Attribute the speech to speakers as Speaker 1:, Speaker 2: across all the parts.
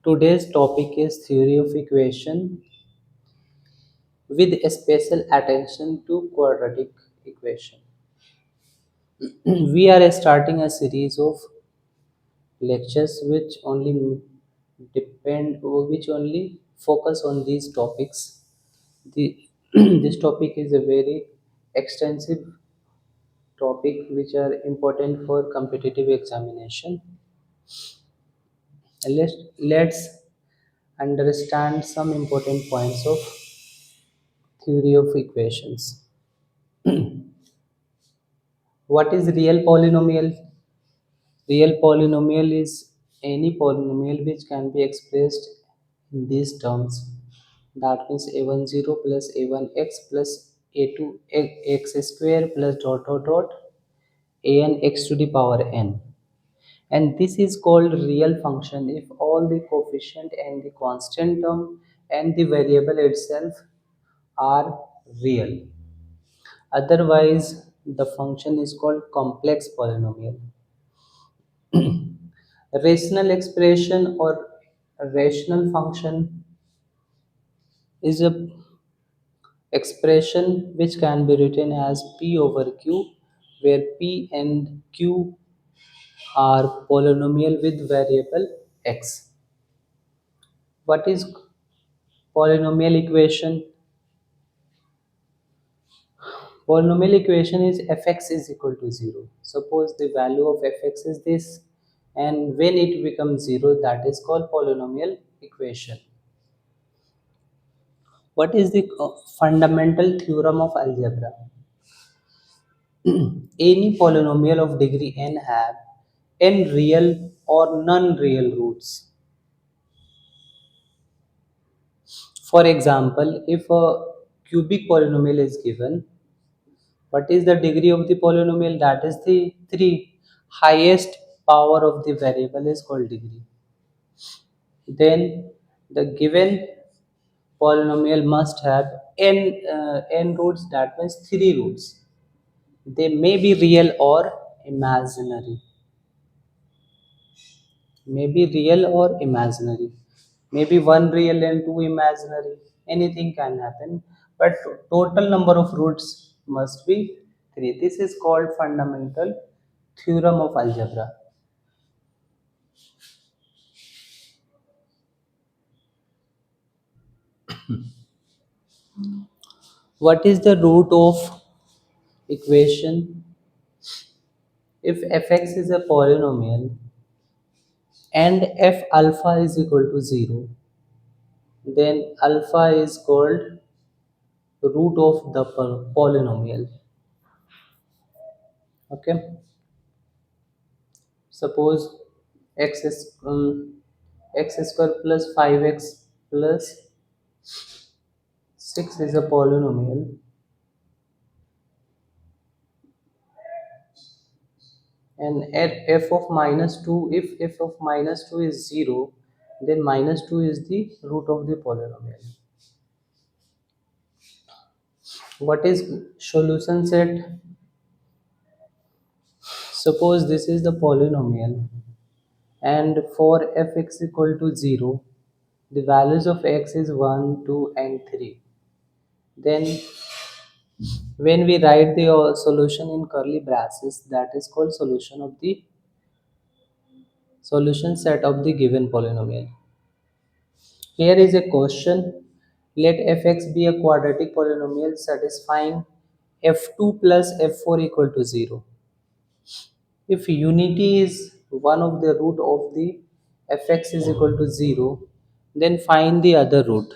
Speaker 1: Today's topic is theory of equation with a special attention to quadratic equation. We are starting a series of lectures which only focus on these topics. The this topic is a very extensive topic which are important for competitive examination. Let's understand some important points of theory of equations. What is real polynomial? Real polynomial is any polynomial which can be expressed in these terms. That means a10 plus a1x plus a2x square plus dot dot dot an x to the power n. And this is called real function if all the coefficient and the constant term and the variable itself are real. Otherwise, the function is called complex polynomial. Rational expression or rational function is a expression which can be written as p over q, where p and q are polynomial with variable x. What is polynomial equation? Polynomial equation is fx is equal to 0. Suppose the value of fx is this, and when it becomes 0, that is called polynomial equation. What is the fundamental theorem of algebra? Any polynomial of degree n have n real or non-real roots. For example, if a cubic polynomial is given, what is the degree of the polynomial? That is the 3. Highest power of the variable is called degree. Then the given polynomial must have n roots, that means 3 roots. They may be real or imaginary. Maybe real or imaginary. Maybe one real and two imaginary. Anything can happen. But total number of roots must be 3. This is called fundamental theorem of algebra. What is the root of equation? If fx is a polynomial and f alpha is equal to 0, then alpha is called root of the polynomial. Okay. Suppose x is x square plus 5x plus 6 is a polynomial, and at f of minus 2, if f of minus 2 is 0, then minus 2 is the root of the polynomial. What is solution set? Suppose this is the polynomial, and for fx equal to 0, the values of x is 1, 2 and 3. Then when we write the solution in curly braces, that is called solution set of the given polynomial. Here is a question. Let fx be a quadratic polynomial satisfying f2 plus f4 equal to 0. If unity is one of the root of the fx is equal to 0, then find the other root.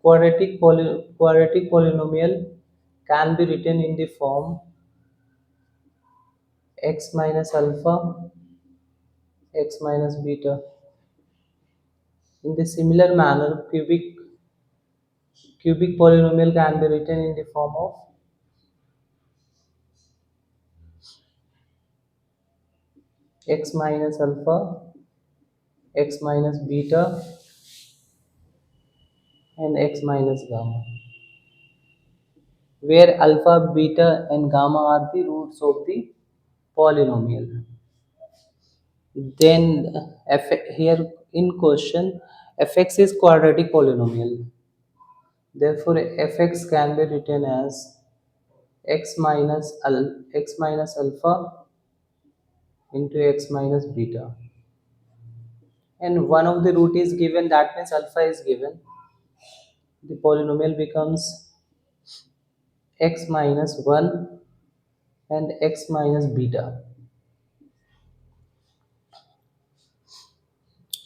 Speaker 1: Quadratic polynomial can be written in the form x minus alpha, x minus beta. In the similar manner, cubic polynomial can be written in the form of x minus alpha, x minus beta, and x minus gamma, where alpha, beta, and gamma are the roots of the polynomial. Then here in question, fx is quadratic polynomial. Therefore, fx can be written as x minus alpha into x minus beta. And one of the root is given, that means alpha is given. The polynomial becomes x minus 1 and x minus beta.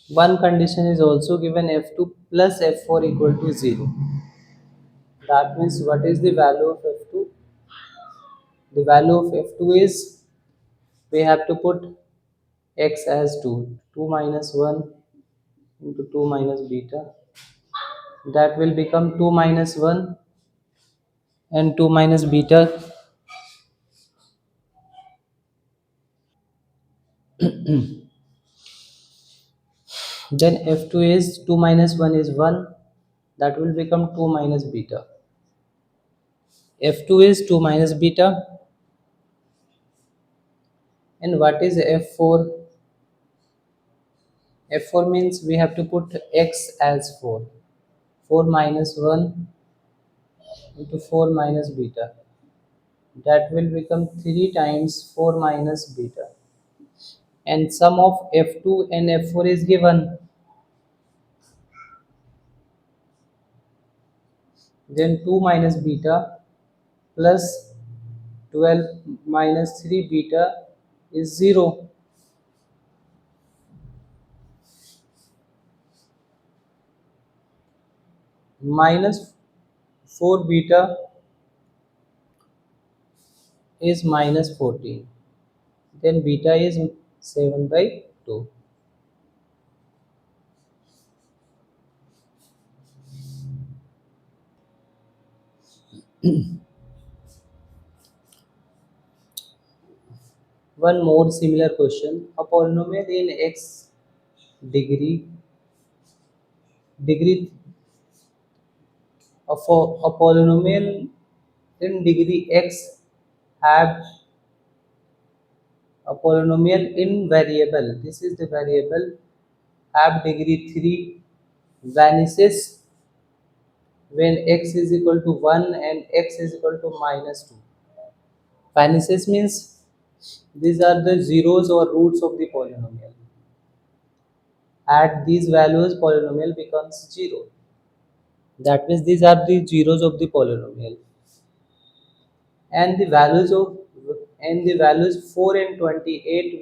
Speaker 1: One condition is also given, f2 plus f4 equal to 0. That means what is the value of f2? The value of f2 is, we have to put x as 2. 2 minus 1 into 2 minus beta. That will become 2 minus 1 and 2 minus beta. Then f2 is 2 minus 1 is 1. That will become 2 minus beta. f2 is 2 minus beta. And what is f4? f4 means we have to put x as 4. 4 minus 1 into 4 minus beta. That will become 3 times 4 minus beta. And sum of f2 and f4 is given. Then 2 minus beta plus 12 minus 3 beta is 0. Minus 4 beta is minus 14. Then beta is 7 by 2. One more similar question. A polynomial in x degree a polynomial in degree x have a polynomial in variable, this is the variable, have degree 3 vanishes when x is equal to 1 and x is equal to minus 2. Vanishes means these are the zeros or roots of the polynomial. At these values polynomial becomes 0. That means these are the zeros of the polynomial. And the values of, and the values 4 and 28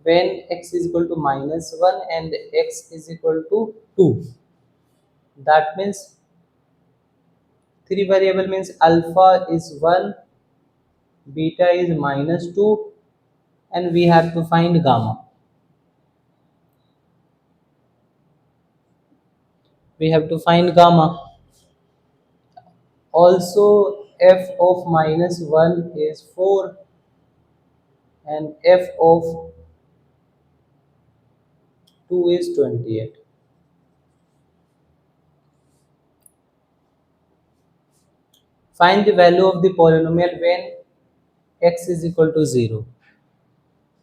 Speaker 1: when x is equal to minus 1 and x is equal to 2. That means three variable means alpha is 1, beta is minus 2, and we have to find gamma. We have to find gamma. Also f of minus 1 is 4 and f of 2 is 28. Find the value of the polynomial when x is equal to 0.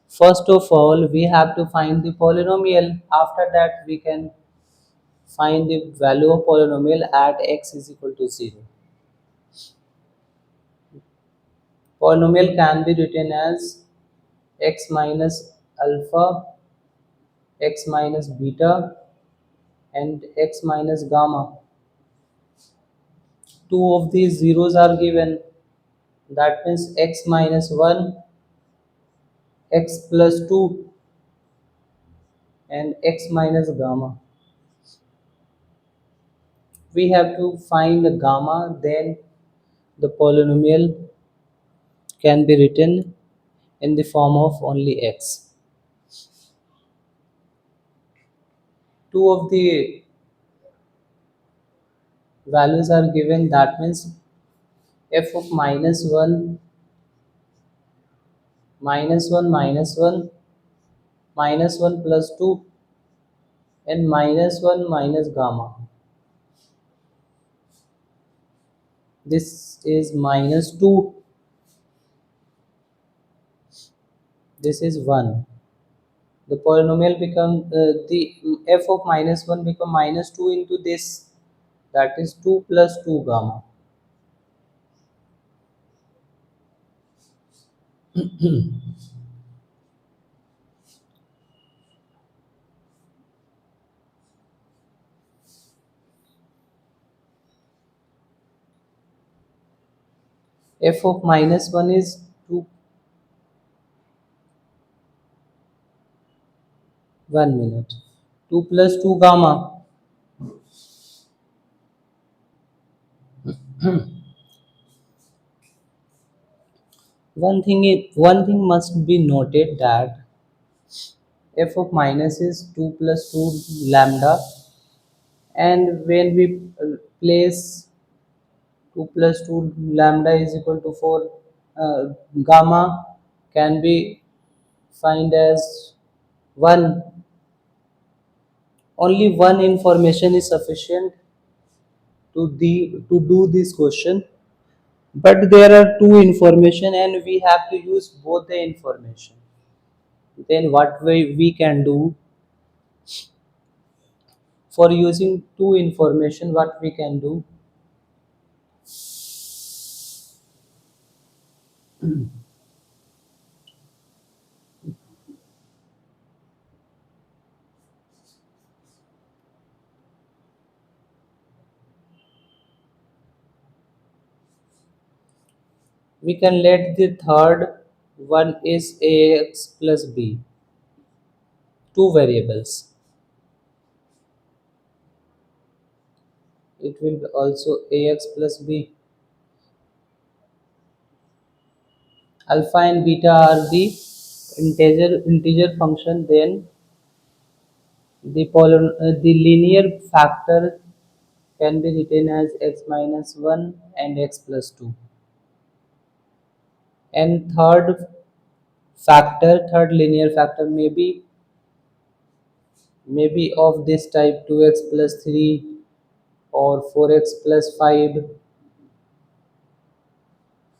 Speaker 1: First of all, we have to find the polynomial. After that, we can find the value of polynomial at x is equal to 0. Polynomial can be written as x minus alpha, x minus beta, and x minus gamma. Two of these zeros are given. That means x minus 1, x plus 2, and x minus gamma. We have to find the gamma, then the polynomial can be written in the form of only x. Two of the values are given, that means f of minus 1 minus 1 minus 1 minus 1 plus 2 and minus 1 minus gamma. This is minus 2, this is 1. The polynomial become the f of minus 1 become minus 2 into this, that is 2 plus 2 gamma. F of minus 1 is 2, 1 minute. 2 plus 2 gamma. One thing must be noted that f of minus is 2 plus 2 lambda, and when we place 2 plus 2 lambda is equal to 4, gamma can be find as 1. Only one information is sufficient to do this question, but there are two information and we have to use both the information. Then what we can do for using two information, what we can do, we can let the third one is ax plus b, two variables. It will be also ax plus b. Alpha and beta are the integer function. Then the linear factor can be written as x minus 1 and x plus 2. And third linear factor may be of this type, 2x plus 3 or 4x plus 5.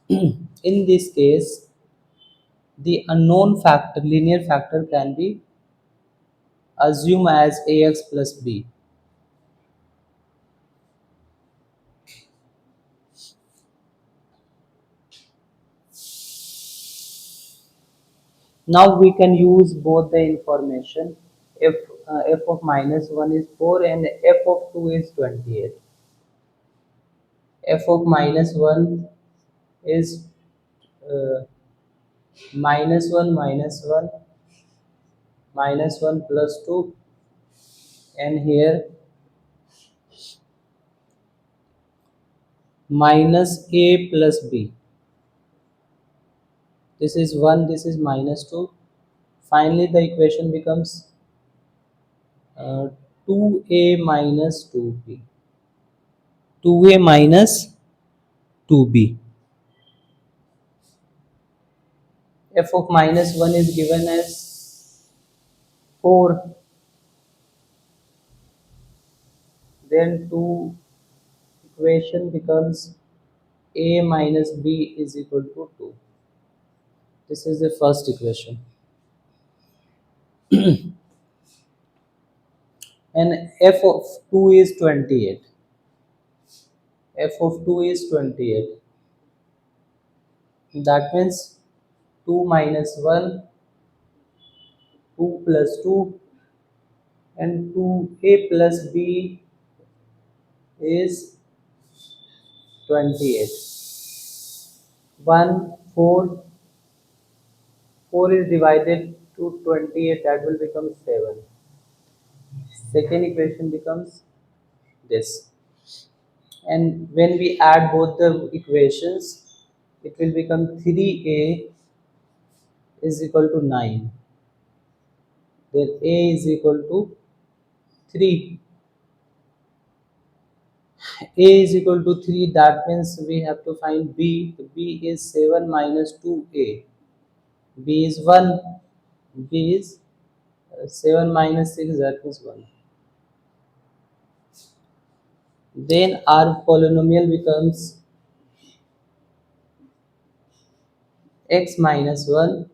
Speaker 1: In this case, the unknown factor, linear factor, can be assumed as ax plus b. Now we can use both the information. If f of minus 1 is 4 and f of 2 is 28. F of minus 1 is uh, minus 1 minus 1 minus 1 plus 2, and here minus a plus b. This is 1, this is minus 2. Finally the equation becomes uh, 2a minus 2b. 2a minus 2b. F of minus 1 is given as 4, then 2 equation becomes a minus b is equal to 2. This is the first equation. And f of 2 is 28. F of 2 is 28. That means 2 minus 1, 2 plus 2, and 2a plus b is 28. 1, 4, 4 is divided to 28, that will become 7. Second equation becomes this. And when we add both the equations, it will become 3a is equal to 9. Then a is equal to 3. A is equal to 3, that means we have to find b. B is 7 minus 2a. B is 1. B is 7 minus 6, that is 1. Then our polynomial becomes x minus 1,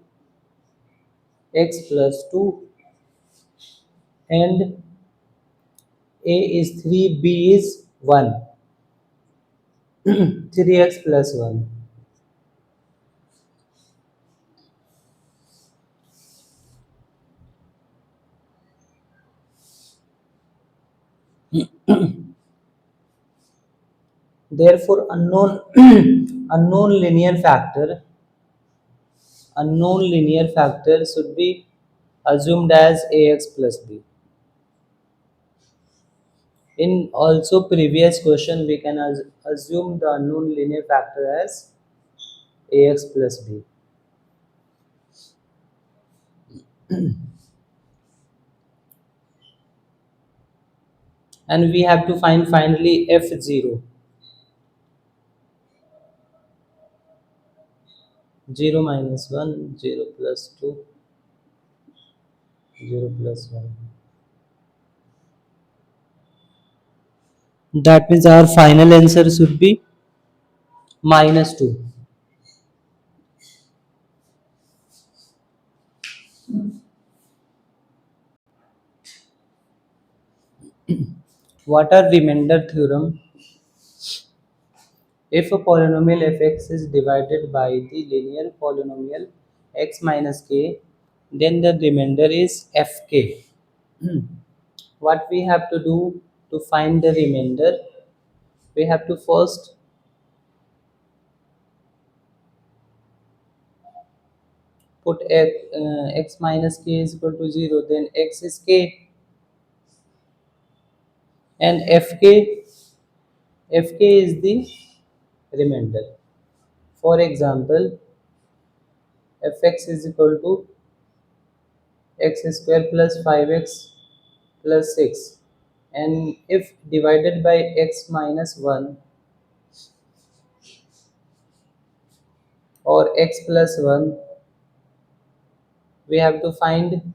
Speaker 1: x plus 2, and a is 3, b is 1. 3x plus 1. Therefore, unknown linear factor should be assumed as ax plus b. In also previous question, we can assume the unknown linear factor as ax plus b. And we have to find finally f0. 0 minus 1, 0 plus 2, 0 plus 1. That means our final answer should be minus 2. What are remainder theorem? If a polynomial fx is divided by the linear polynomial x minus k, then the remainder is fk. What we have to do to find the remainder? We have to first put x minus k is equal to 0, then x is k, and fk is the remainder. For example, fx is equal to x square plus 5x plus 6, and if divided by x minus 1 or x plus 1, we have to find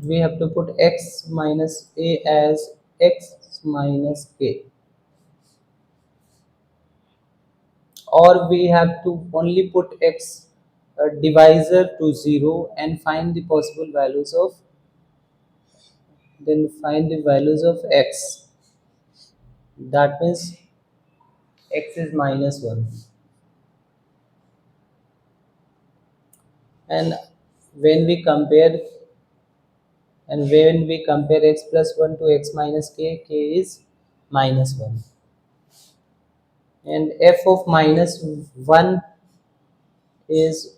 Speaker 1: we have to put x minus a as x minus k, or we have to only put x divisor to 0 and find the possible values of then find the values of x. That means x is minus 1. And when we compare x plus 1 to x minus k, k is minus 1. And f of minus 1 is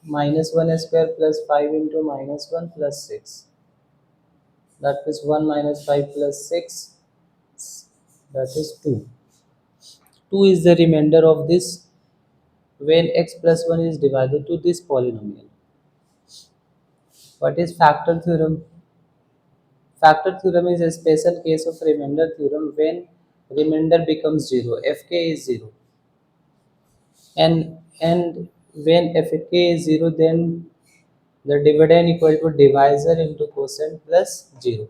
Speaker 1: minus 1 square plus 5 into minus 1 plus 6. That is 1 minus 5 plus 6, that is 2. 2 is the remainder of this when x plus 1 is divided to this polynomial. What is factor theorem? Factor theorem is a special case of remainder theorem when remainder becomes 0, fk is 0. And when fk is 0, then the dividend equal to divisor into quotient plus 0.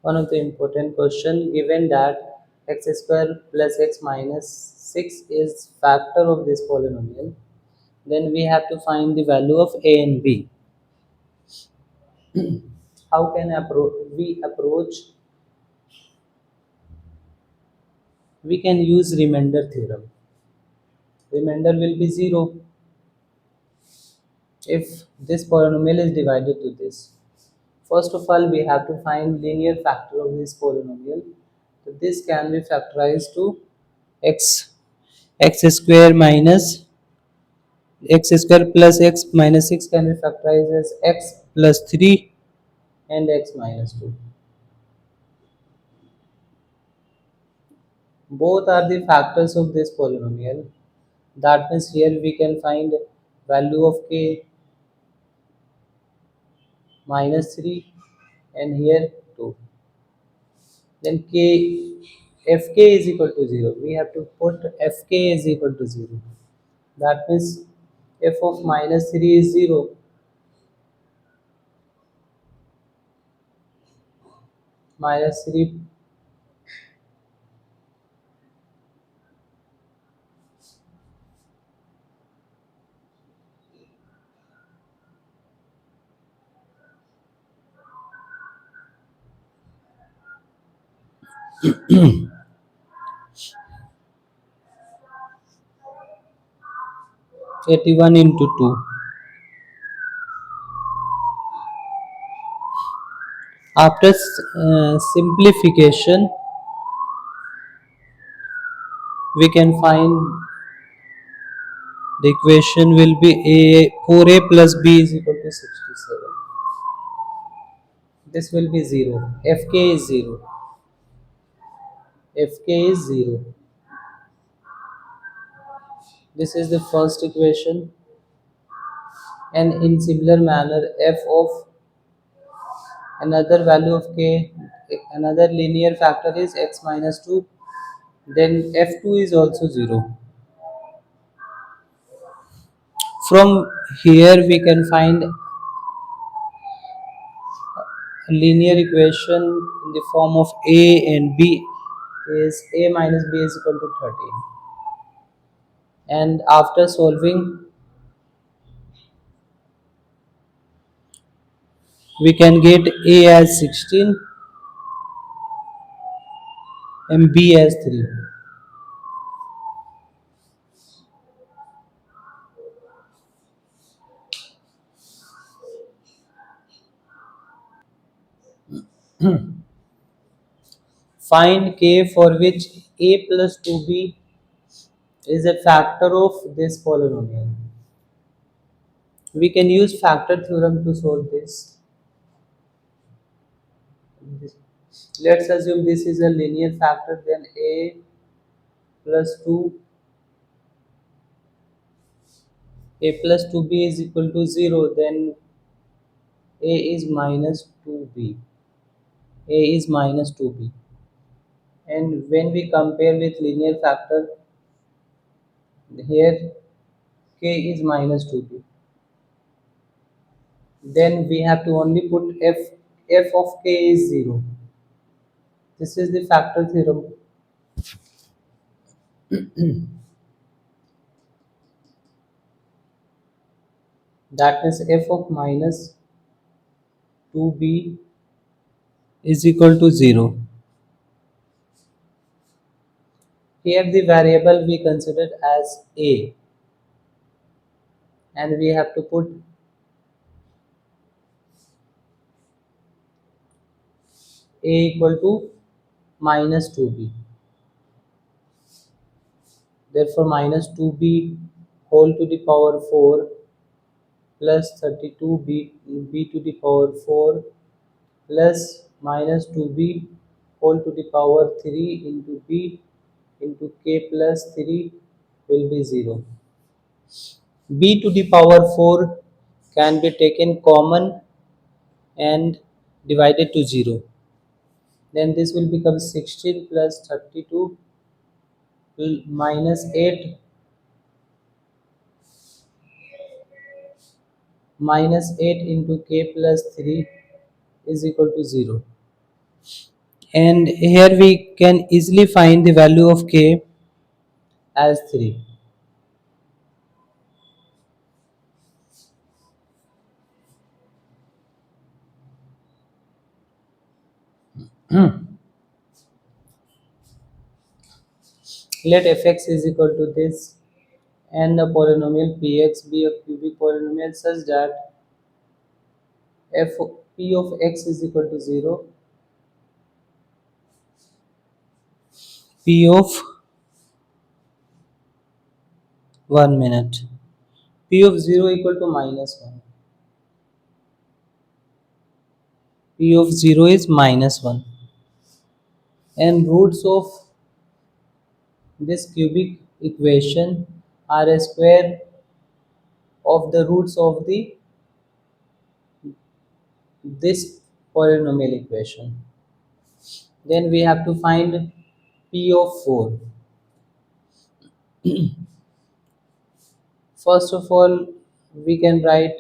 Speaker 1: One of the important question, given that x square plus x minus 6 is factor of this polynomial, then we have to find the value of a and b. How can we approach? We can use remainder theorem. Remainder will be 0 if this polynomial is divided to this. First of all, we have to find linear factor of this polynomial. So this can be factorized to x square minus x square plus x minus 6 can be factorized as x plus 3 and x minus 2. Both are the factors of this polynomial. That means here we can find value of k minus 3 and here 2. then k fk is equal to 0. We have to put fk is equal to 0. That means f of minus 3 is 0. Minus 3. > 81 into 2. After simplification, we can find the equation will be a 4a plus b is equal to 67. This will be 0. Fk is 0. Fk is 0. This is the first equation, and in similar manner f of another value of k, another linear factor is x minus 2, then f2 is also 0. From here we can find a linear equation in the form of a and b is a minus b is equal to 13, and after solving we can get a as 16 and b as 3. Find k for which a plus 2b is a factor of this polynomial. We can use factor theorem to solve this. Let's assume this is a linear factor, then a plus 2 a plus 2b is equal to 0, then a is minus 2b. A is minus 2b. And when we compare with linear factor, here k is minus 2b. Then we have to only put f of k is 0. This is the factor theorem. That means f of minus 2b is equal to 0. Here the variable we considered as a, and we have to put a equal to minus 2b. Therefore minus 2b whole to the power 4 plus 32b b to the power 4 plus minus 2b whole to the power 3 into b into k plus 3 will be 0. B to the power 4 can be taken common and divided to 0. Then this will become 16 plus 32 minus 8 minus 8 into k plus 3 is equal to 0. And here we can easily find the value of k as 3. Let fx is equal to this, and the polynomial px be a cubic polynomial such that f p of x is equal to 0, p of 1 minute, p of 0 equal to minus 1, p of 0 is minus 1, and roots of this cubic equation are a square of the roots of the this polynomial equation. Then we have to find P of 4. First of all, we can write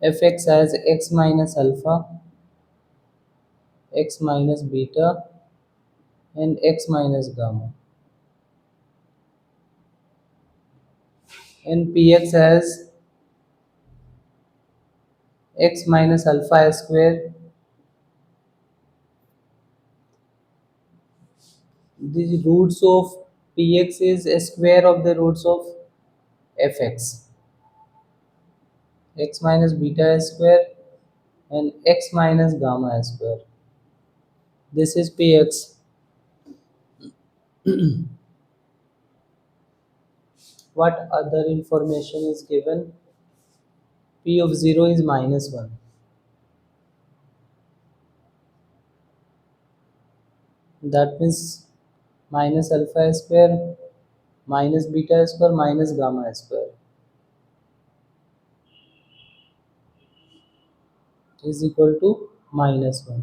Speaker 1: fx as x minus alpha, x minus beta, and x minus gamma, and px as x minus alpha square. The roots of px is a square of the roots of fx, x minus beta square, and x minus gamma square. This is px. What other information is given? P of 0 is minus 1. That means minus alpha square minus beta square minus gamma square is equal to minus 1.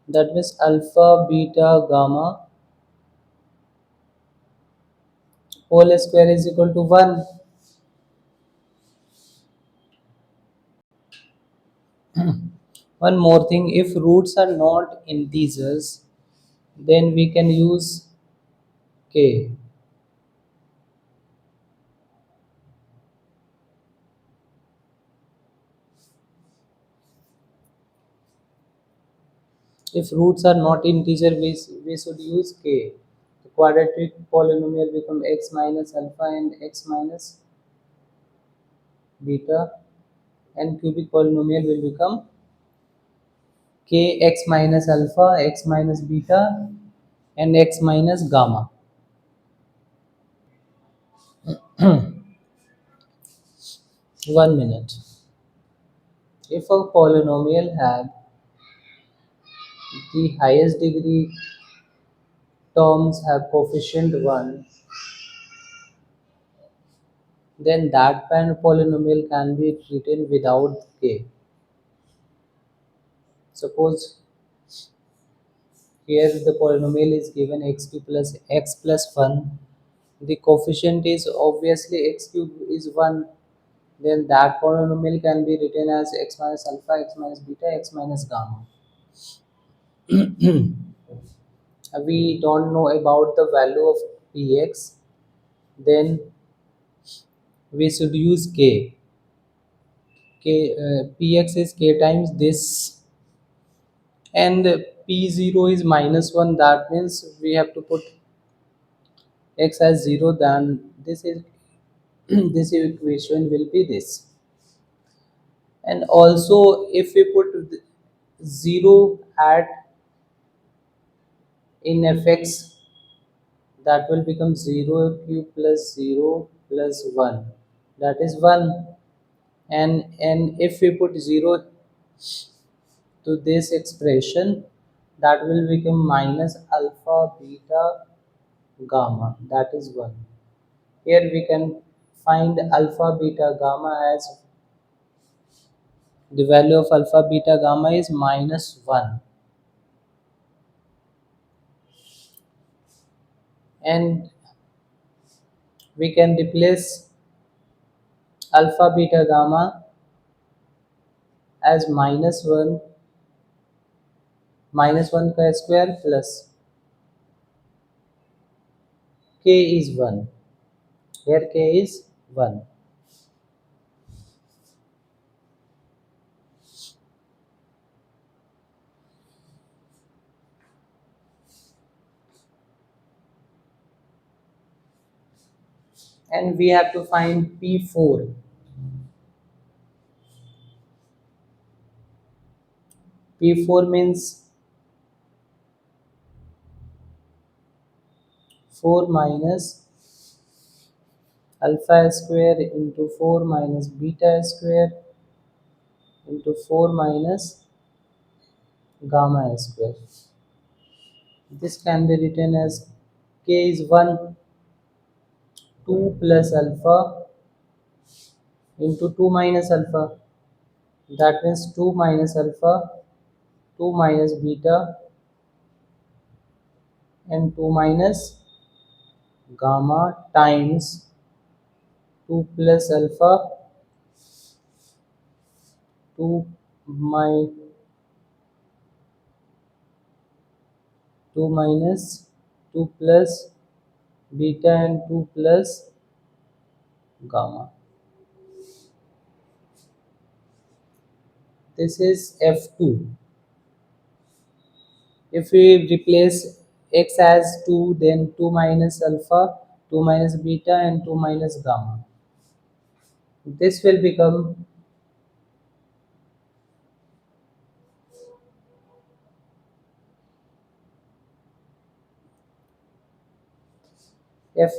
Speaker 1: That means alpha, beta, gamma whole square is equal to 1. One more thing, if roots are not integers, then we can use k. If roots are not integer, we should use k. The quadratic polynomial become x minus alpha and x minus beta, and cubic polynomial will become k x minus alpha, x minus beta, and x minus gamma. One minute. If a polynomial have the highest degree terms have coefficient 1, then that polynomial can be written without k. Suppose here the polynomial is given x cube plus x plus 1. The coefficient is obviously x cube is 1. Then that polynomial can be written as x minus alpha, x minus beta, x minus gamma. We don't know about the value of px, then we should use k. Px is k times this, and p0 is minus 1. That means we have to put x as 0. Then this is this equation will be this. And also if we put 0 at in fx, that will become 0 cube plus 0 plus 1, that is 1. And if we put 0 to this expression, that will become minus alpha beta gamma, that is 1. Here we can find alpha beta gamma as the value of alpha beta gamma is minus 1, and we can replace alpha beta gamma as minus 1 ka square plus k is 1. Here k is 1. And we have to find P4. P4 means 4 minus alpha square into 4 minus beta square into 4 minus gamma square. This can be written as k is 1. 2 plus alpha into 2 minus alpha. That means 2 minus alpha, 2 minus beta, and 2 minus gamma times 2 plus alpha, 2 my 2 minus 2 plus beta and 2 plus gamma. This is F2. If we replace x as 2, then 2 minus alpha, 2 minus beta and 2 minus gamma. This will become F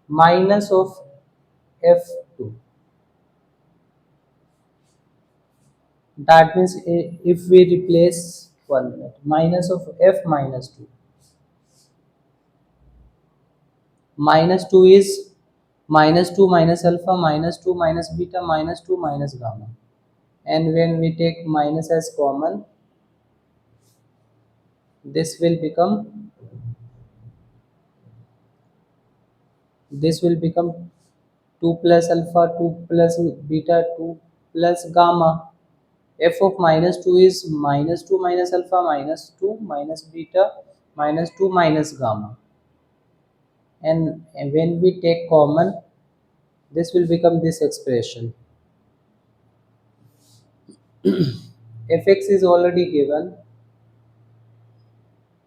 Speaker 1: minus of F2. That means if we replace 1 minute, minus of F minus 2. Minus 2 is minus 2 minus alpha, minus 2 minus beta, minus 2 minus gamma. And when we take minus as common, this will become this will become 2 plus alpha, 2 plus beta, 2 plus gamma. F of minus 2 is minus 2 minus alpha, minus 2 minus beta, minus 2 minus gamma. And when we take common, this will become this expression. Fx is already given,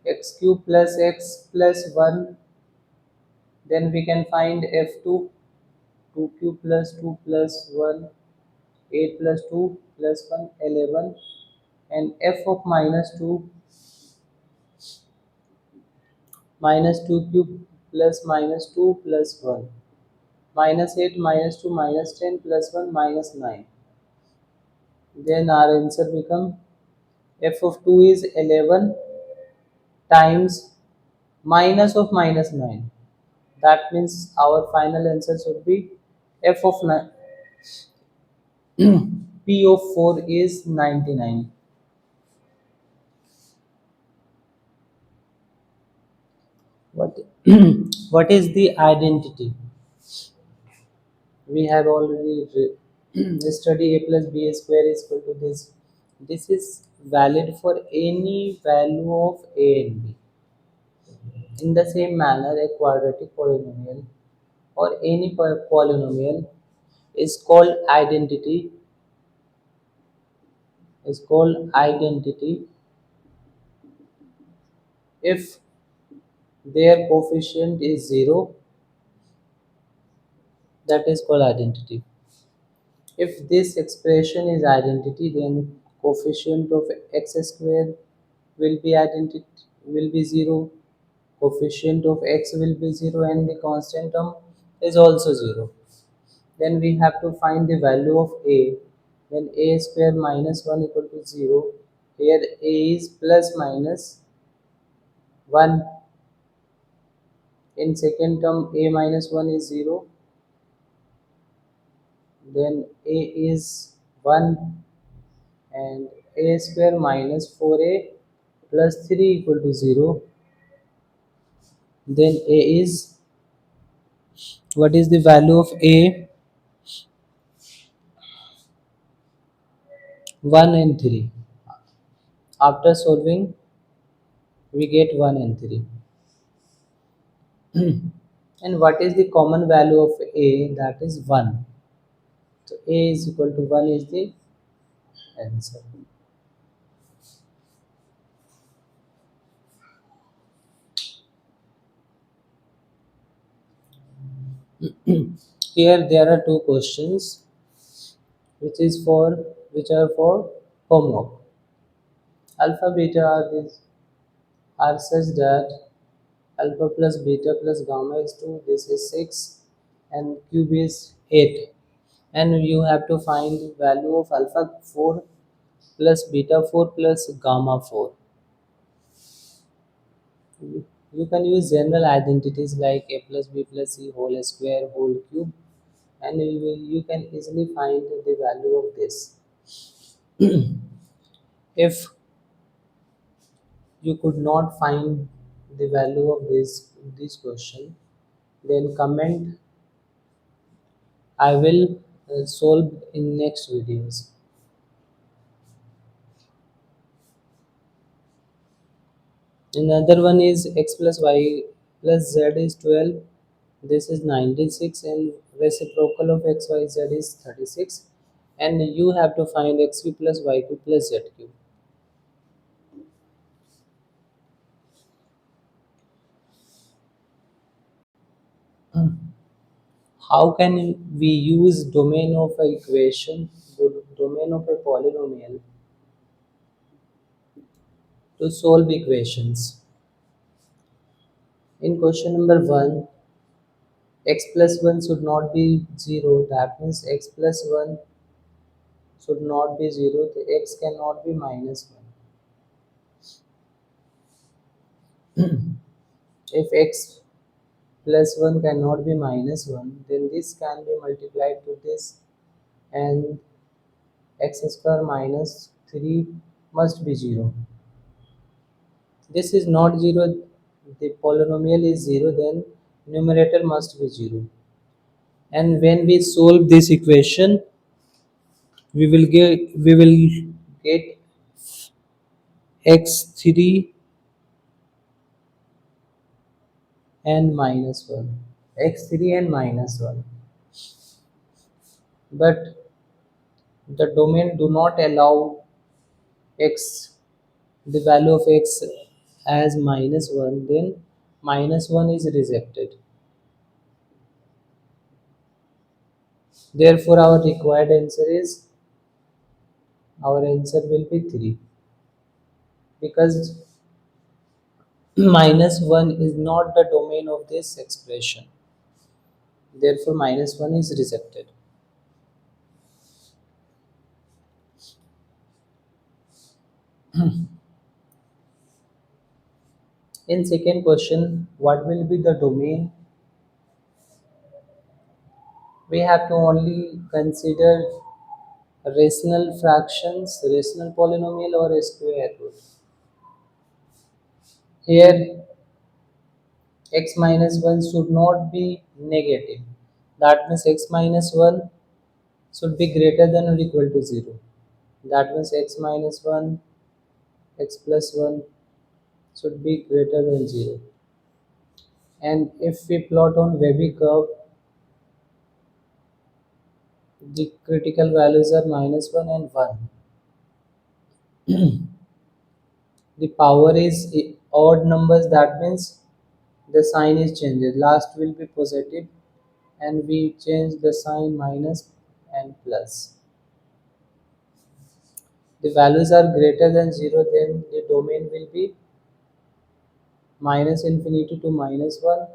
Speaker 1: x cube plus x plus 1. Then we can find f2, 2 cube plus 2 plus 1, 8 plus 2 plus 1, 11. And f of minus 2, minus 2 cube plus minus 2 plus 1, minus 8 minus 2 minus 10 plus 1 minus 9. Then our answer become f of 2 is 11 times minus of minus 9. That means our final answer should be f of 9, p of 4 is 99. What what is the identity? We have already studied a plus b square is equal to this. This is valid for any value of a and b. In the same manner, a quadratic polynomial or any polynomial is called identity if their coefficient is 0. That is called identity. If this expression is identity, then coefficient of x square will be identity will be 0, coefficient of x will be 0, and the constant term is also 0. Then we have to find the value of a. Then a square minus 1 equal to 0. Here a is plus minus 1. In second term a minus 1 is 0. Then a is 1, and a square minus 4a plus 3 equal to 0. Then a is, what is the value of a? 1 and 3. After solving, we get 1 and 3. And what is the common value of a? That is 1. So a is equal to 1 is the answer. Here there are two questions which is for which are for homework. Alpha beta are such that alpha plus beta plus gamma is 2, this is 6, and cube is 8. And you have to find the value of alpha 4 plus beta 4 plus gamma 4. You can use general identities like a plus b plus c whole square whole cube, and you can easily find the value of this. If you could not find the value of this question, then comment. I will solve in next videos. Another one is x plus y plus z is 12. This is 96, and reciprocal of x y z is 36. And you have to find x cube plus y cube plus z cube. How can we use domain of a equation, domain of a polynomial, to solve equations? In question number 1, x plus 1 should not be 0. That means x plus 1 should not be 0. The x cannot be minus 1. If x plus 1 cannot be minus 1, then this can be multiplied to this, and x square minus 3 must be 0. This is not 0. The polynomial is 0, then numerator must be 0. And when we solve this equation, we will get x3 and minus 1. X3 and minus 1. But the domain do not allow x, the value of x as minus 1, then minus 1 is rejected. Therefore our answer will be 3, because minus 1 is not the domain of this expression. Therefore minus 1 is rejected. In second question, what will be the domain? We have to only consider rational fractions, rational polynomial or a square root. Here x minus 1 should not be negative. That means x minus 1 should be greater than or equal to 0. That means x minus 1, x plus 1 should be greater than 0. And if we plot on Webby curve, the critical values are minus 1 and 1. The power is odd numbers, that means the sign is changed. Last will be positive, and we change the sign minus and plus. The values are greater than 0, then the domain will be minus infinity to minus 1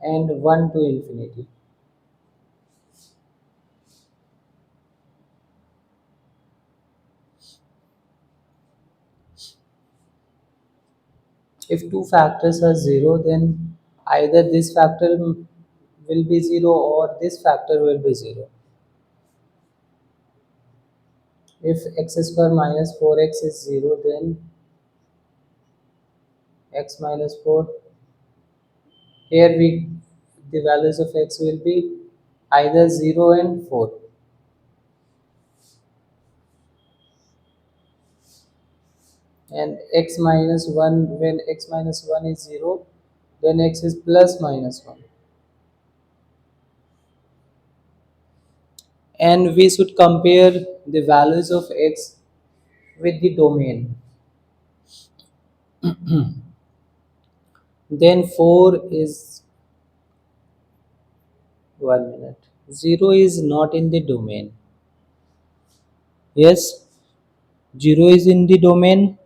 Speaker 1: and 1 to infinity. If two factors are 0, then either this factor will be 0 or this factor will be 0. If x square minus 4x is 0, then x minus 4, here we the values of x will be either 0 and 4. And x minus 1, when x minus 1 is 0, then x is plus minus 1. And we should compare the values of x with the domain. Then 4 is 1 minute. 0 is not in the domain. Yes, 0 is in the domain.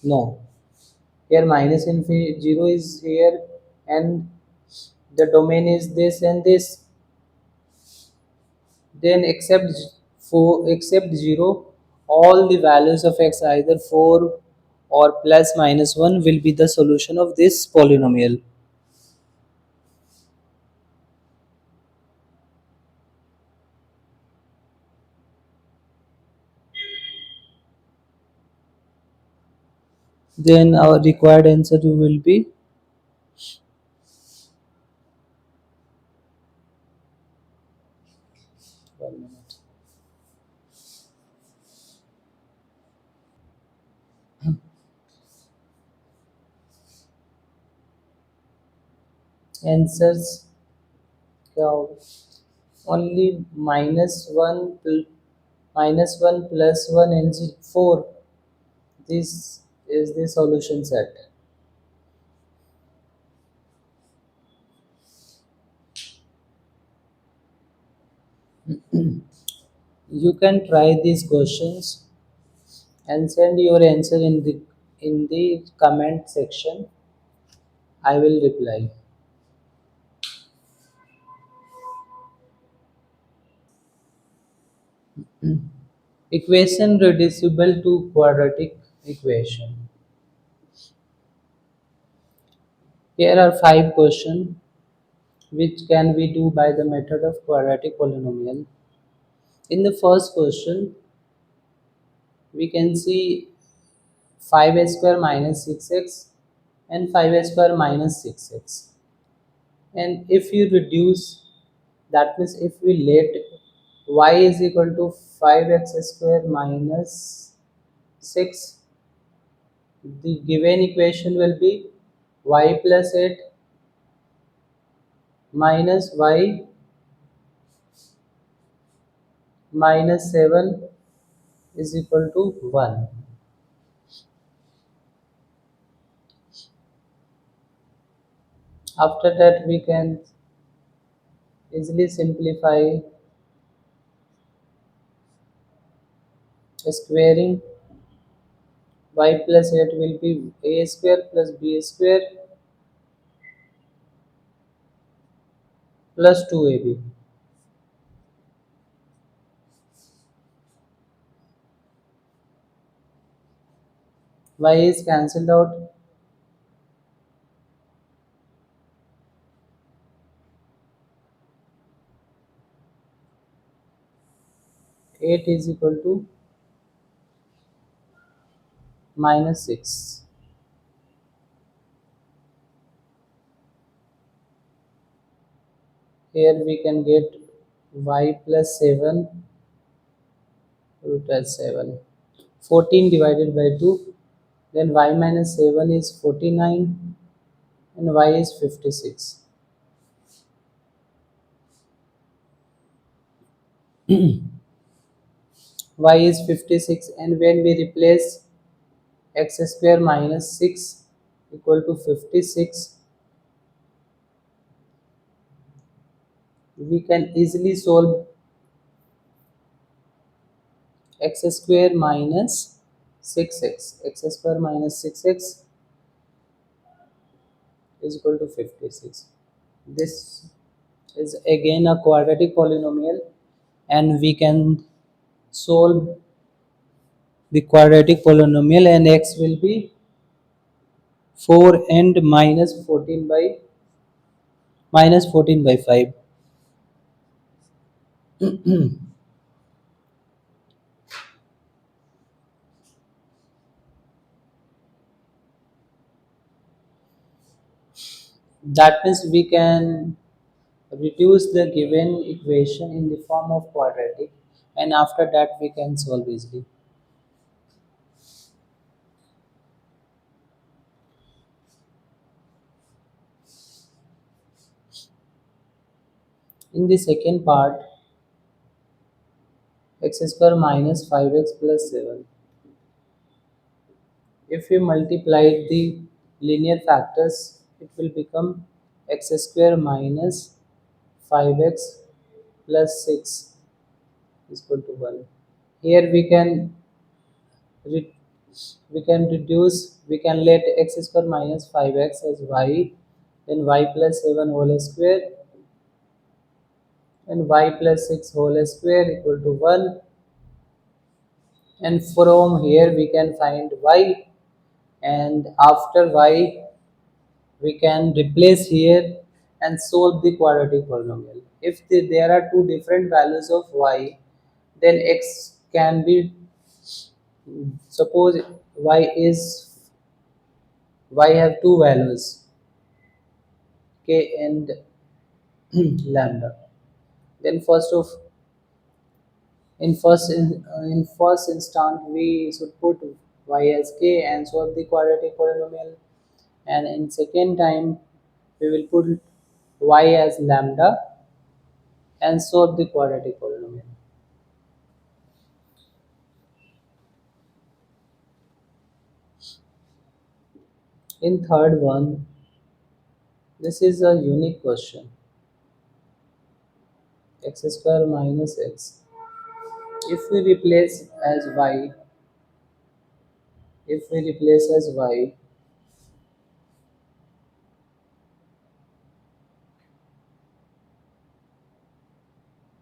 Speaker 1: No. Here minus infinity 0 is here, and the domain is this and this. Then except 4, except 0, all the values of x either 4 or plus minus 1 will be the solution of this polynomial. Then our required answer will be 1 minute. Answers क्या होगा? Only -1 plus 1 and 4. This is the solution set. You can try these questions and send your answer in the comment section. I will reply. Equation reducible to quadratic equation. Here are 5 questions which can we do by the method of quadratic polynomial. In the first question, we can see 5 square minus 6x and 5 square minus 6x. And if you reduce, that means if we let y is equal to 5x square minus 6, the given equation will be y plus 8 minus y minus 7 is equal to 1. After that, we can easily simplify squaring. Y plus 8 will be a square plus b square plus 2ab. Y is cancelled out. 8 is equal to minus 6. Here we can get y plus 7 root as 7. 14 divided by 2, then y minus 7 is 49 and y is 56. Y is 56, and when we replace x square minus 6 equal to 56, we can easily solve x square minus 6x. X square minus 6x is equal to 56. This is again a quadratic polynomial, and we can solve the quadratic polynomial, and x will be 4 and minus 14 by 5. That means we can reduce the given equation in the form of quadratic, and after that we can solve easily. In the second part, x square minus 5x plus 7. If we multiply the linear factors, it will become x square minus 5x plus 6 is equal to 1. Here re- we can let x square minus 5x as y, then y plus 7 whole square and y plus 6 whole square equal to 1. and from here we can find y, and after y we can replace here and solve the quadratic polynomial. If there are two different values of y, then x can be, suppose y have two values k and lambda. Then in first instant we should put y as k and solve the quadratic polynomial, and in second time we will put y as lambda and solve the quadratic polynomial. In third one, this is a unique question. X square minus x. If we replace as y, if we replace as y,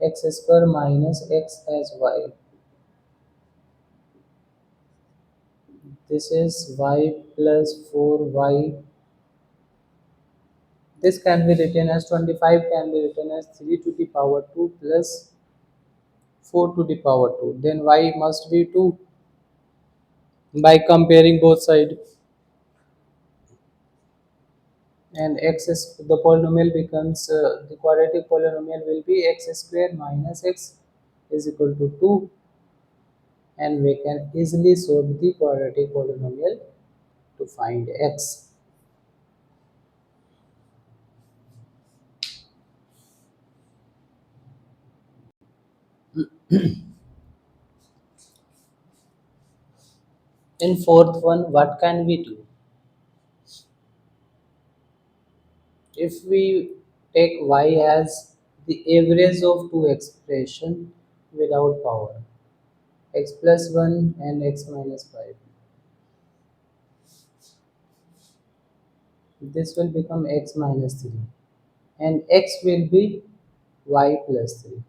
Speaker 1: x square minus x as y, this is y plus 4y. This can be written as 25, can be written as 3 to the power 2 plus 4 to the power 2. Then y must be 2 by comparing both sides. And x is the polynomial becomes the quadratic polynomial will be x square minus x is equal to 2, and we can easily solve the quadratic polynomial to find x. In fourth one, what can we do? If we take y as the average of two expression without power, x plus 1 and x minus 5, this will become x minus 3, and x will be y plus 3.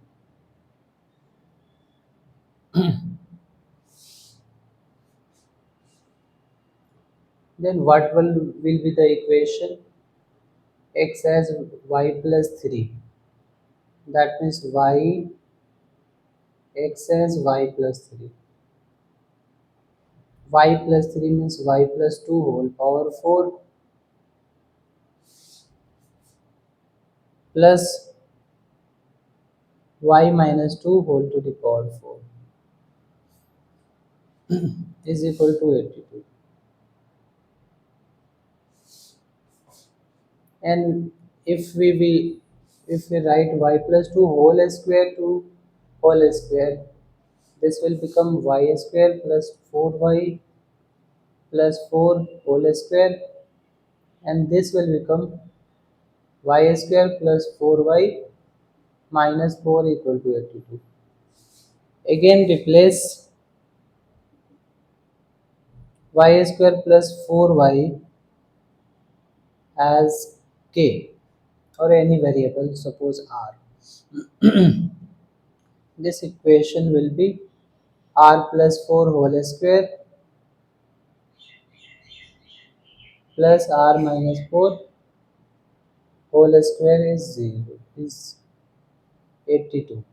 Speaker 1: Then what will be the equation? X as y plus 3. That means x as y plus 3. Y plus 3 means y plus 2 whole power 4 plus y minus 2 whole to the power 4 is equal to 82. And if we write y plus 2 whole square to whole square, this will become y square plus 4y plus 4 whole square, and this will become y square plus 4y minus 4 equal to 82. Again replace y square plus 4y as k or any variable, suppose r. This equation will be r plus 4 whole square plus r minus 4 whole square is 0 is 82.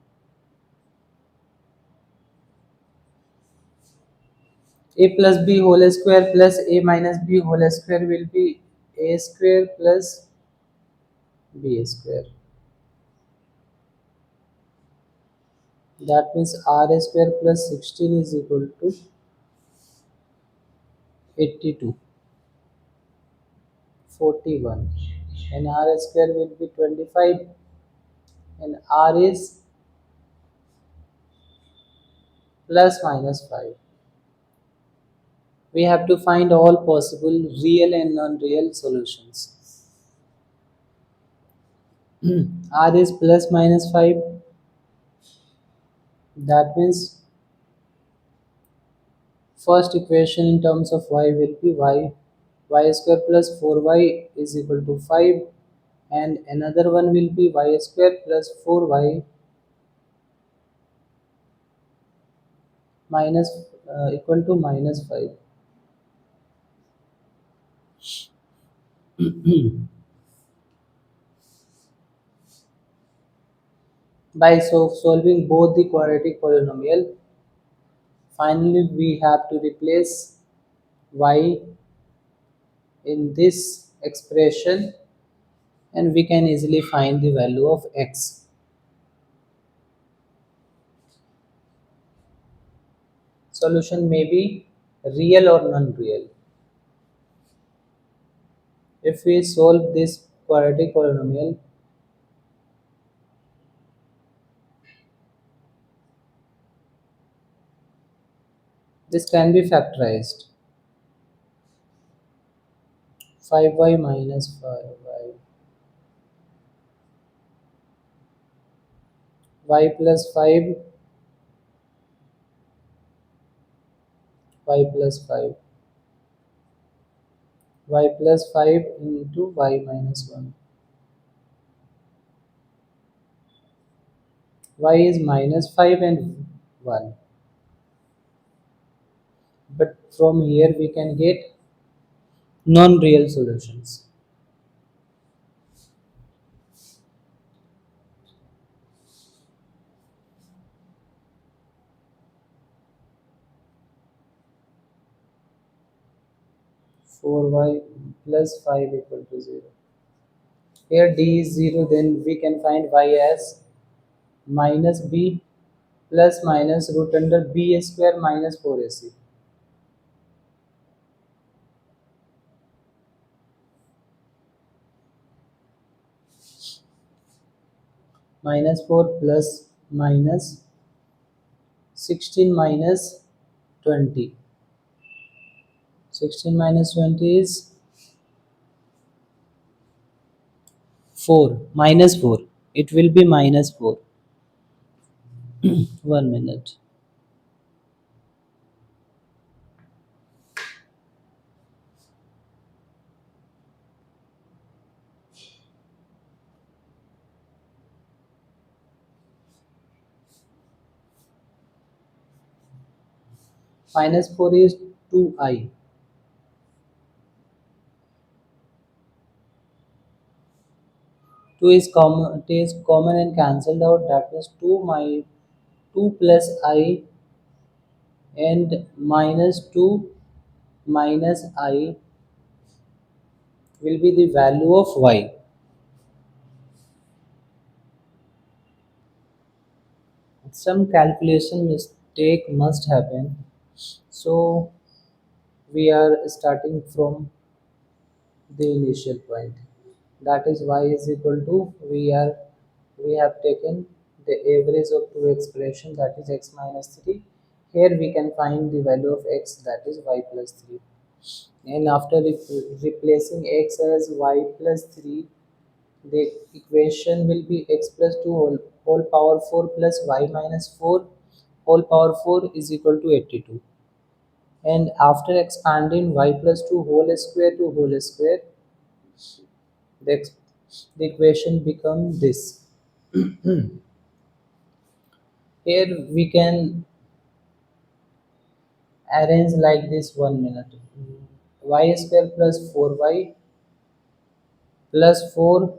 Speaker 1: A plus b whole square plus a minus b whole square will be a square plus b square. That means r square plus 16 is equal to 82, 41, and r square will be 25, and r is plus minus 5. We have to find all possible real and non-real solutions. R is plus minus 5. That means first equation in terms of y will be y square plus 4y is equal to 5, and another one will be y square plus 4y minus equal to minus 5. By solving both the quadratic polynomial, finally we have to replace y in this expression and we can easily find the value of x. Solution may be real or non-real. If we solve this quadratic polynomial, this can be factorized. 5y minus 5y plus 5 y plus 5 y plus 5 into y minus 1. Y is minus 5 and 1. But from here we can get non-real solutions. Four y plus 5 equal to 0. Here d is 0, then we can find y as minus b plus minus root under b square minus 4ac. Minus 4 plus minus 16 minus 20. 16 minus 20 is 4. Minus 4. It will be minus 4. 1 minute. Minus 4 is 2i. 2 is common and cancelled out. That is 2 plus I and minus 2 minus I will be the value of y. Some calculation mistake must happen. So we are starting from the initial point. That is y is equal to we have taken the average of two expressions, that is x minus 3. Here we can find the value of x, that is y plus 3. And after replacing x as y plus 3, the equation will be x plus 2 whole power 4 plus y minus 4 whole power 4 is equal to 82. And after expanding y plus 2 whole square to whole square, the, the equation becomes this. Here we can arrange like this. 1 minute. Y square plus 4y plus 4,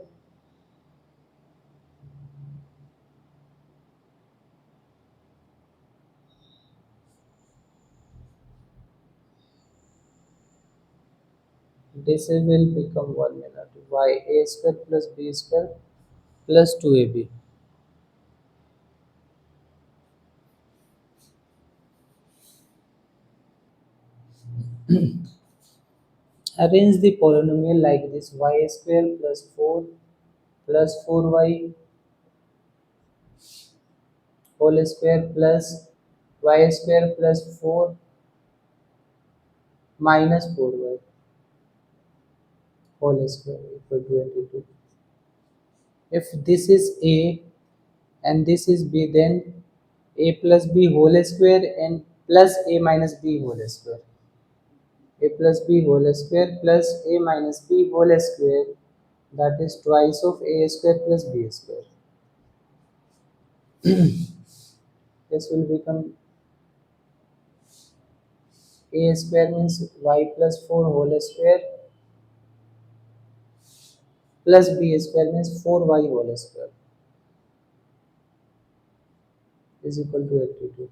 Speaker 1: this will become 1 minute. Y a square plus b square plus 2ab. Arrange the polynomial like this: y square plus 4 plus 4y whole square plus y square plus 4 minus 4y whole square equal to 22. If this is a and this is b, then a plus b whole square and plus a minus b whole square. A plus b whole square plus a minus b whole square, that is twice of a square plus b square. This will become A square means y plus 4 whole square plus b square means 4y whole square is equal to 82.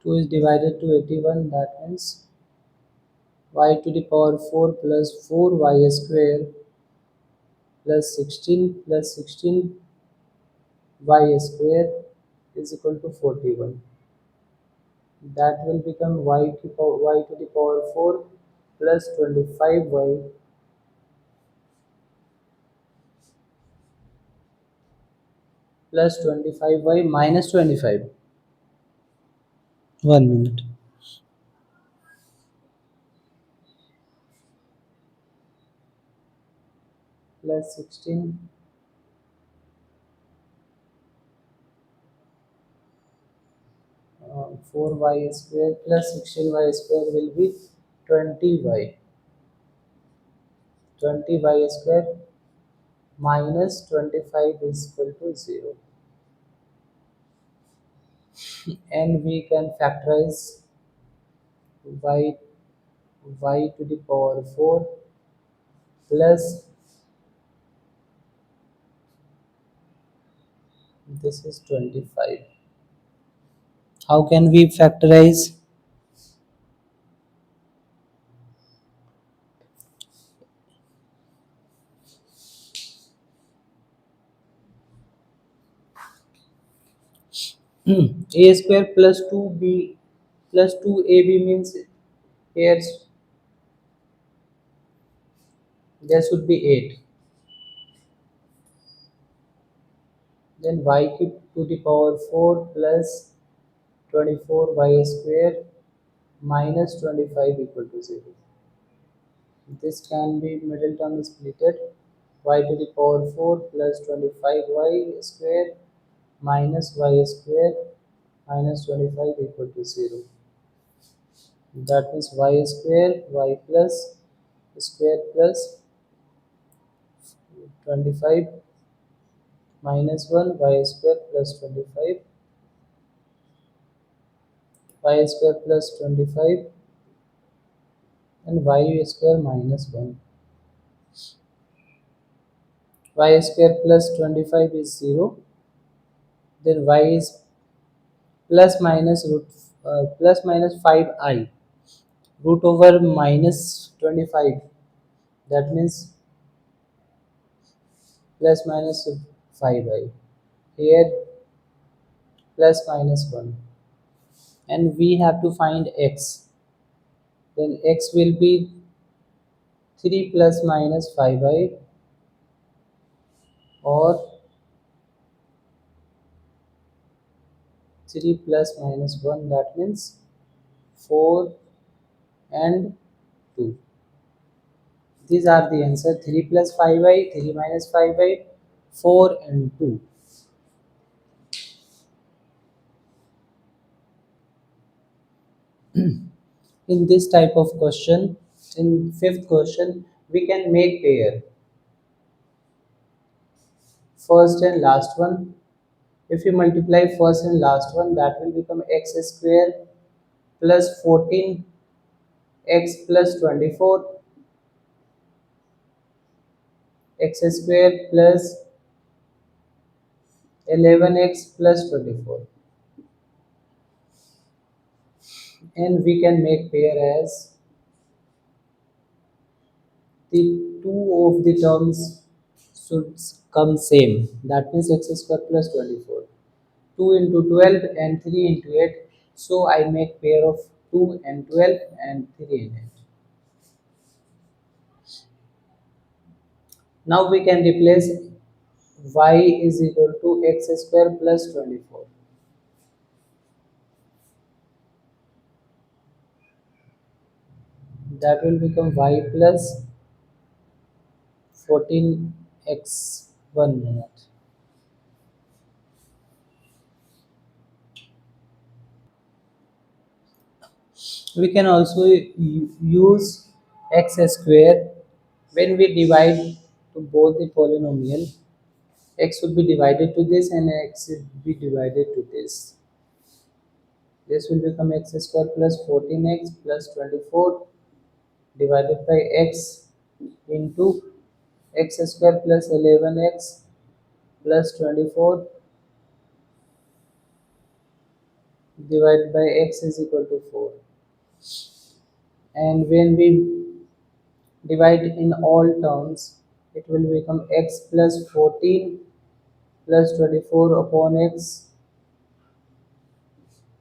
Speaker 1: 2 is divided to 81, that means y to the power 4 plus 4y square plus 16 plus 16 y square is equal to 41. That will become y to the power 4 plus 25y plus 25y minus 25. 1 minute. Plus 16 4y square plus 16y square will be 20y. 20y square minus 25 is equal to 0. And we can factorize y to the power 4 plus this is 25. How can we factorize? A square plus 2b plus 2ab means here there should be 8. Then y cube to the power 4 plus 24y square minus 25 equal to 0. This can be middle term is splitted. Y to the power 4 plus 25y square minus y square minus 25 equal to 0. That means y square y plus square plus 25 minus 1 y square plus 25 y square plus 25 and y square minus 1. Y square plus 25 is 0. Then y is plus minus plus minus 5i root over minus 25. That means plus minus 5i. Here plus minus 1. And we have to find x. Then x will be 3 plus minus 5i or 3 plus minus 1, that means 4 and 2. These are the answer: 3 plus 5i, 3 minus 5i, 4 and 2. In this type of question, in fifth question, we can make pair. First and last one. If you multiply first and last one, that will become x square plus 14 x plus 24 x square plus 11x plus 24, and we can make pair as the two of the terms should come same. That means x square plus 24, 2 into 12 and 3 into 8. So I make pair of 2 and 12 and 3 and 8. Now we can replace y is equal to x square plus 24. That will become y plus 14x. 1 minute. We can also use x square when we divide to both the polynomial, x would be divided to this and x would be divided to this. This will become x square plus 14x plus 24 divided by x into x square plus 11x plus 24 divided by x is equal to 4. And when we divide in all terms, it will become x plus 14 plus 24 upon x.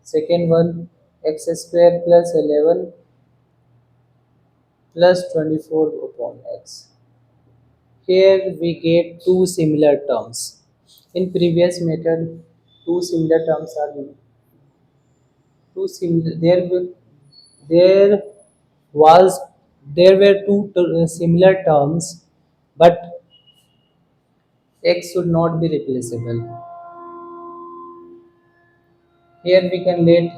Speaker 1: Second one, x square plus 11 plus 24 upon x. Here we get two similar terms. In previous method, two similar terms are two similar. There was there were similar terms, but x should not be replaceable. Here we can let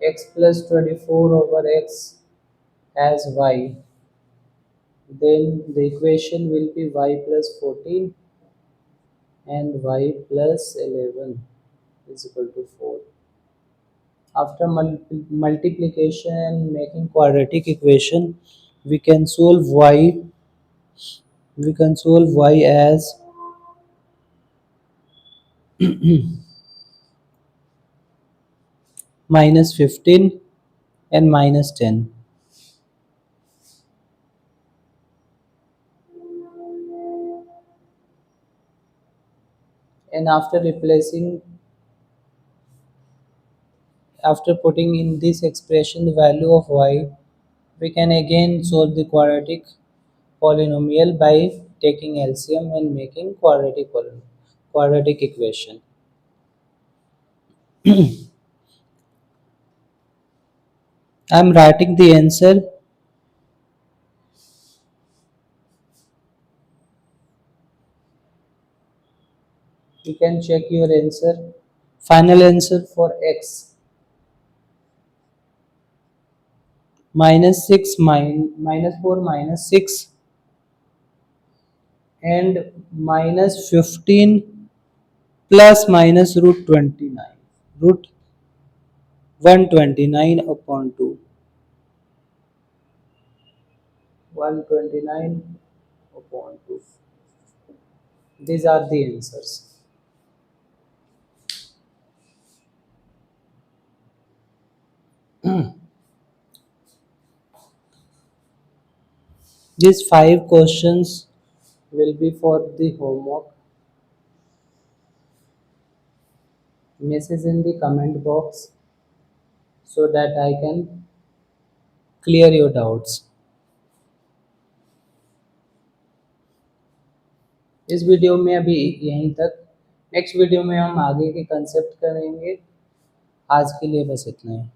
Speaker 1: x plus 24 over x as y. Then the equation will be y plus 14 and y plus 11 is equal to 4. After multiplication making quadratic equation, we can solve y as minus 15 and minus 10. And after putting in this expression the value of y, we can again solve the quadratic polynomial by taking LCM and making quadratic equation. I am writing the answer. You can check your answer. Final answer for x minus 6 minus 4 minus 6 and minus 15 plus minus root 29 root 129 upon 2 129 upon 2. These are the answers. These 5 questions will be for the homework. Message in the comment box so that I can clear your doubts. इस video में अभी यहीं तक. Next video में हम आगे के concept करेंगे. आज के लिए बस इतना ही.